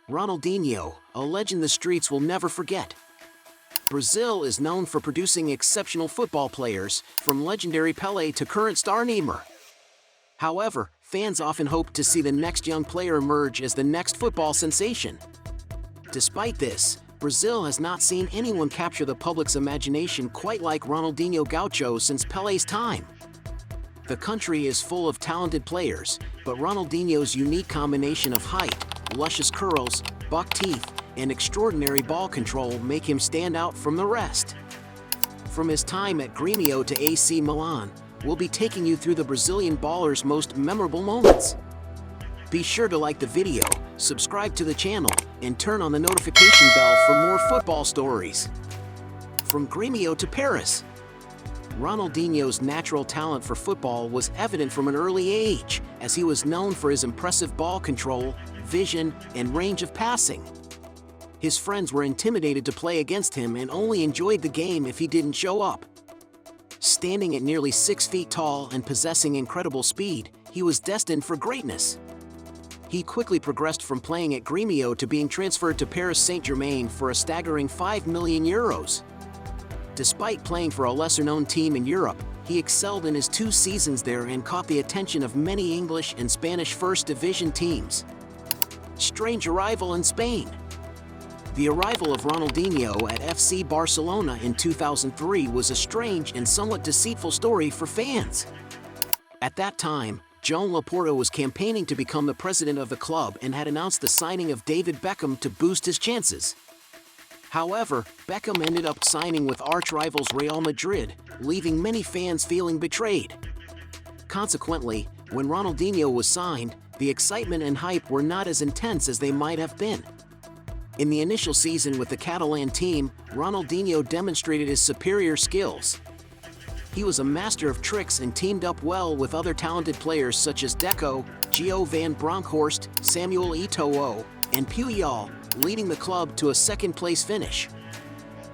Ronaldinho, a legend the streets will never forget. Brazil is known for producing exceptional football players, from legendary Pelé to current star Neymar. However, fans often hope to see the next young player emerge as the next football sensation. Despite this, Brazil has not seen anyone capture the public's imagination quite like Ronaldinho Gaucho since Pelé's time. The country is full of talented players, but Ronaldinho's unique combination of height, luscious curls, buck teeth, and extraordinary ball control make him stand out from the rest. From his time at Gremio to AC Milan, we'll be taking you through the Brazilian baller's most memorable moments. Be sure to like the video, subscribe to the channel, and turn on the notification bell for more football stories. From Gremio to Paris. Ronaldinho's natural talent for football was evident from an early age, as he was known for his impressive ball control, vision, and range of passing. His friends were intimidated to play against him and only enjoyed the game if he didn't show up. Standing at nearly 6 feet tall and possessing incredible speed, he was destined for greatness. He quickly progressed from playing at Gremio to being transferred to Paris Saint-Germain for a staggering €5 million. Despite playing for a lesser-known team in Europe, he excelled in his 2 seasons there and caught the attention of many English and Spanish First Division teams. Strange arrival in Spain. The arrival of Ronaldinho at FC Barcelona in 2003 was a strange and somewhat deceitful story for fans. At that time, Joan Laporta was campaigning to become the president of the club and had announced the signing of David Beckham to boost his chances. However, Beckham ended up signing with arch-rivals Real Madrid, leaving many fans feeling betrayed. Consequently, when Ronaldinho was signed, the excitement and hype were not as intense as they might have been. In the initial season with the Catalan team, Ronaldinho demonstrated his superior skills. He was a master of tricks and teamed up well with other talented players such as Deco, Gio van Bronckhorst, Samuel Eto'o, and Puyol, leading the club to a second-place finish.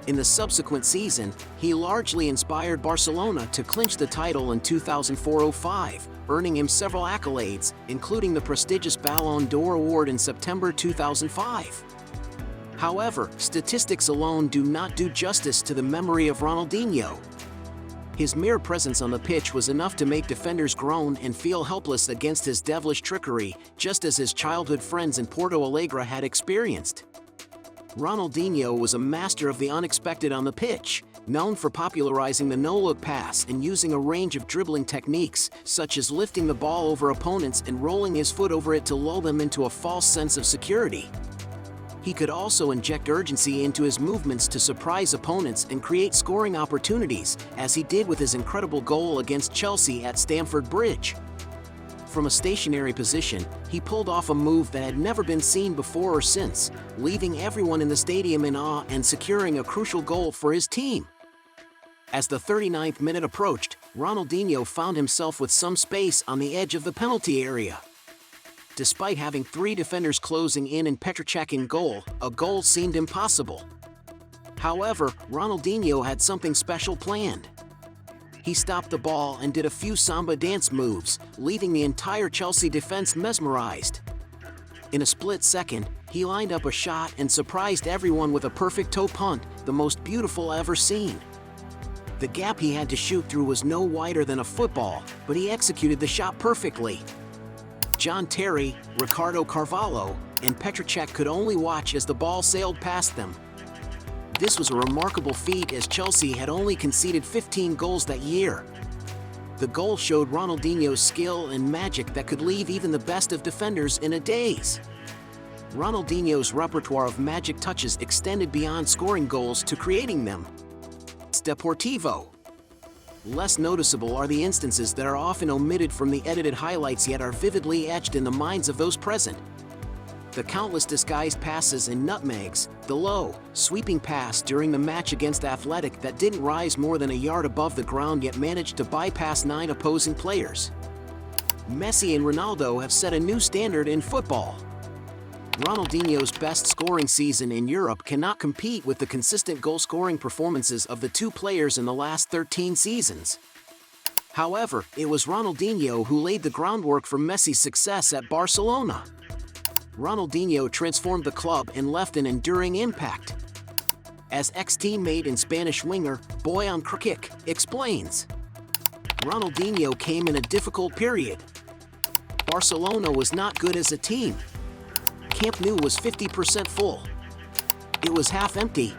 In the subsequent season, he largely inspired Barcelona to clinch the title in 2004-05, earning him several accolades, including the prestigious Ballon d'Or award in September 2005. However, statistics alone do not do justice to the memory of Ronaldinho. His mere presence on the pitch was enough to make defenders groan and feel helpless against his devilish trickery, just as his childhood friends in Porto Alegre had experienced. Ronaldinho was a master of the unexpected on the pitch, known for popularizing the no-look pass and using a range of dribbling techniques, such as lifting the ball over opponents and rolling his foot over it to lull them into a false sense of security. He could also inject urgency into his movements to surprise opponents and create scoring opportunities, as he did with his incredible goal against Chelsea at Stamford Bridge. From a stationary position, he pulled off a move that had never been seen before or since, leaving everyone in the stadium in awe and securing a crucial goal for his team. As the 39th minute approached, Ronaldinho found himself with some space on the edge of the penalty area. Despite having 3 defenders closing in and Petrčák in goal, a goal seemed impossible. However, Ronaldinho had something special planned. He stopped the ball and did a few samba dance moves, leaving the entire Chelsea defense mesmerized. In a split second, he lined up a shot and surprised everyone with a perfect toe punt, the most beautiful ever seen. The gap he had to shoot through was no wider than a football, but he executed the shot perfectly. John Terry, Ricardo Carvalho, and Petrčák could only watch as the ball sailed past them. This was a remarkable feat as Chelsea had only conceded 15 goals that year. The goal showed Ronaldinho's skill and magic that could leave even the best of defenders in a daze. Ronaldinho's repertoire of magic touches extended beyond scoring goals to creating them. Deportivo. Less noticeable are the instances that are often omitted from the edited highlights yet are vividly etched in the minds of those present. The countless disguised passes and nutmegs, the low, sweeping pass during the match against Athletic that didn't rise more than a yard above the ground yet managed to bypass 9 opposing players. Messi and Ronaldo have set a new standard in football. Ronaldinho's best scoring season in Europe cannot compete with the consistent goal-scoring performances of the 2 players in the last 13 seasons. However, it was Ronaldinho who laid the groundwork for Messi's success at Barcelona. Ronaldinho transformed the club and left an enduring impact. As ex-teammate and Spanish winger Boyan Krikic explains, Ronaldinho came in a difficult period. Barcelona was not good as a team. Camp Nou was 50% full. It was half empty.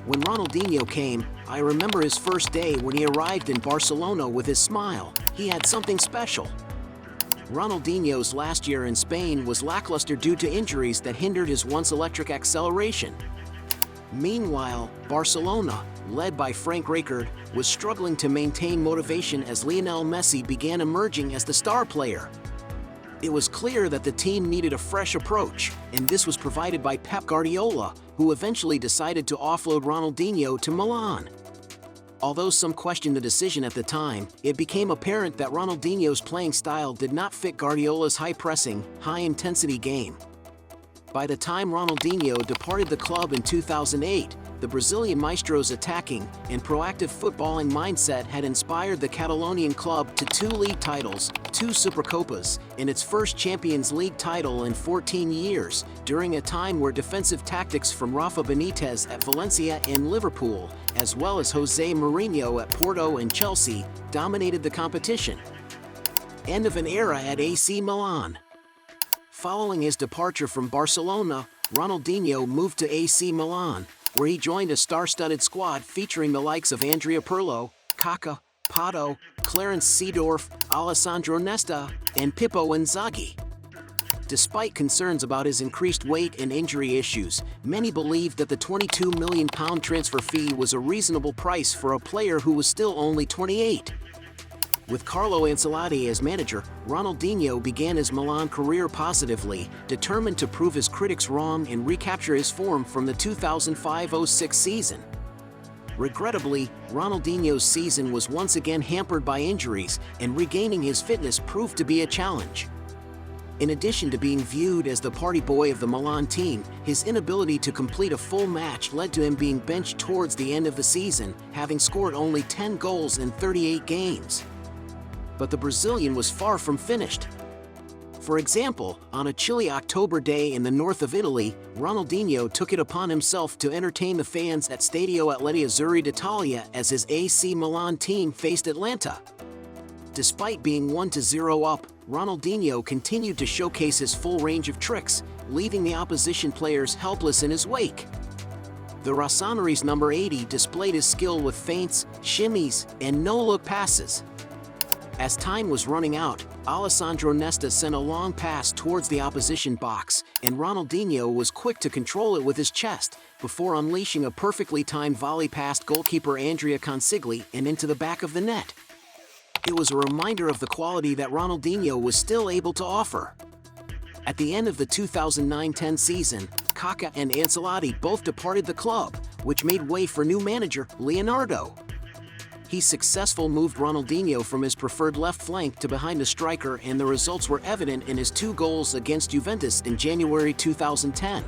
When Ronaldinho came, I remember his first day when he arrived in Barcelona with his smile. He had something special. Ronaldinho's last year in Spain was lackluster due to injuries that hindered his once electric acceleration. Meanwhile, Barcelona, led by Frank Rijkaard, was struggling to maintain motivation as Lionel Messi began emerging as the star player. It was clear that the team needed a fresh approach, and this was provided by Pep Guardiola, who eventually decided to offload Ronaldinho to Milan. Although some questioned the decision at the time, it became apparent that Ronaldinho's playing style did not fit Guardiola's high-pressing, high-intensity game. By the time Ronaldinho departed the club in 2008, the Brazilian maestro's attacking and proactive footballing mindset had inspired the Catalonian club to 2 league titles, 2 Supercopas, and its first Champions League title in 14 years, during a time where defensive tactics from Rafa Benitez at Valencia and Liverpool, as well as Jose Mourinho at Porto and Chelsea, dominated the competition. End of an era at AC Milan. Following his departure from Barcelona, Ronaldinho moved to AC Milan, where he joined a star-studded squad featuring the likes of Andrea Pirlo, Kaká, Pato, Clarence Seedorf, Alessandro Nesta, and Pippo Inzaghi. Despite concerns about his increased weight and injury issues, many believed that the £22 million transfer fee was a reasonable price for a player who was still only 28. With Carlo Ancelotti as manager, Ronaldinho began his Milan career positively, determined to prove his critics wrong and recapture his form from the 2005-06 season. Regrettably, Ronaldinho's season was once again hampered by injuries, and regaining his fitness proved to be a challenge. In addition to being viewed as the party boy of the Milan team, his inability to complete a full match led to him being benched towards the end of the season, having scored only 10 goals in 38 games. But the Brazilian was far from finished. For example, on a chilly October day in the north of Italy, Ronaldinho took it upon himself to entertain the fans at Stadio Atleti Azzurri d'Italia as his AC Milan team faced Atlanta. Despite being 1-0 up, Ronaldinho continued to showcase his full range of tricks, leaving the opposition players helpless in his wake. The Rossoneri's number 80 displayed his skill with feints, shimmies, and no-look passes. As time was running out, Alessandro Nesta sent a long pass towards the opposition box, and Ronaldinho was quick to control it with his chest, before unleashing a perfectly timed volley past goalkeeper Andrea Consigli and into the back of the net. It was a reminder of the quality that Ronaldinho was still able to offer. At the end of the 2009-10 season, Kaká and Ancelotti both departed the club, which made way for new manager Leonardo. He successfully moved Ronaldinho from his preferred left flank to behind the striker, and the results were evident in his 2 goals against Juventus in January 2010.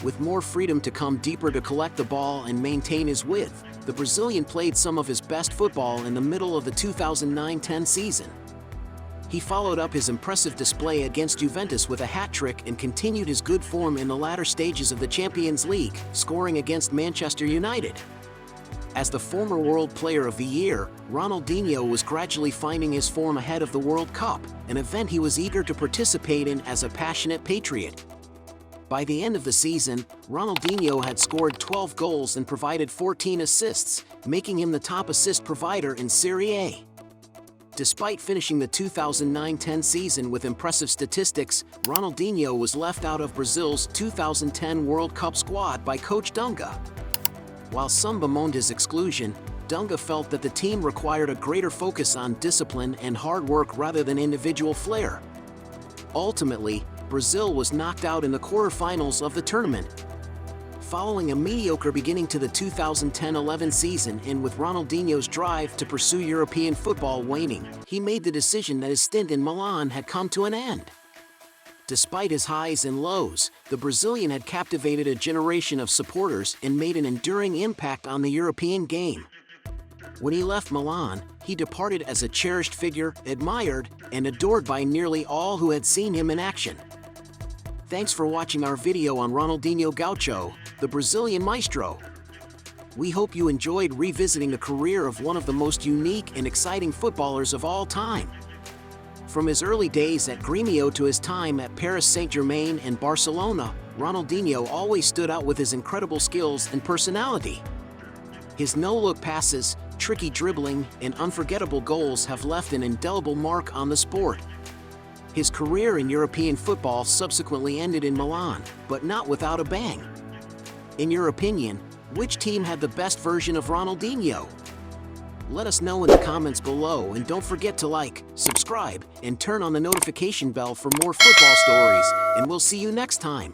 With more freedom to come deeper to collect the ball and maintain his width, the Brazilian played some of his best football in the middle of the 2009-10 season. He followed up his impressive display against Juventus with a hat-trick and continued his good form in the latter stages of the Champions League, scoring against Manchester United. As the former World Player of the Year, Ronaldinho was gradually finding his form ahead of the World Cup, an event he was eager to participate in as a passionate patriot. By the end of the season, Ronaldinho had scored 12 goals and provided 14 assists, making him the top assist provider in Serie A. Despite finishing the 2009-10 season with impressive statistics, Ronaldinho was left out of Brazil's 2010 World Cup squad by coach Dunga. While some bemoaned his exclusion, Dunga felt that the team required a greater focus on discipline and hard work rather than individual flair. Ultimately, Brazil was knocked out in the quarterfinals of the tournament. Following a mediocre beginning to the 2010-11 season and with Ronaldinho's drive to pursue European football waning, he made the decision that his stint in Milan had come to an end. Despite his highs and lows, the Brazilian had captivated a generation of supporters and made an enduring impact on the European game. When he left Milan, he departed as a cherished figure, admired and adored by nearly all who had seen him in action. Thanks for watching our video on Ronaldinho Gaucho, the Brazilian maestro. We hope you enjoyed revisiting the career of one of the most unique and exciting footballers of all time. From his early days at Gremio to his time at Paris Saint-Germain and Barcelona, Ronaldinho always stood out with his incredible skills and personality. His no-look passes, tricky dribbling, and unforgettable goals have left an indelible mark on the sport. His career in European football subsequently ended in Milan, but not without a bang. In your opinion, which team had the best version of Ronaldinho? Let us know in the comments below, and don't forget to like, subscribe, and turn on the notification bell for more football stories, and we'll see you next time.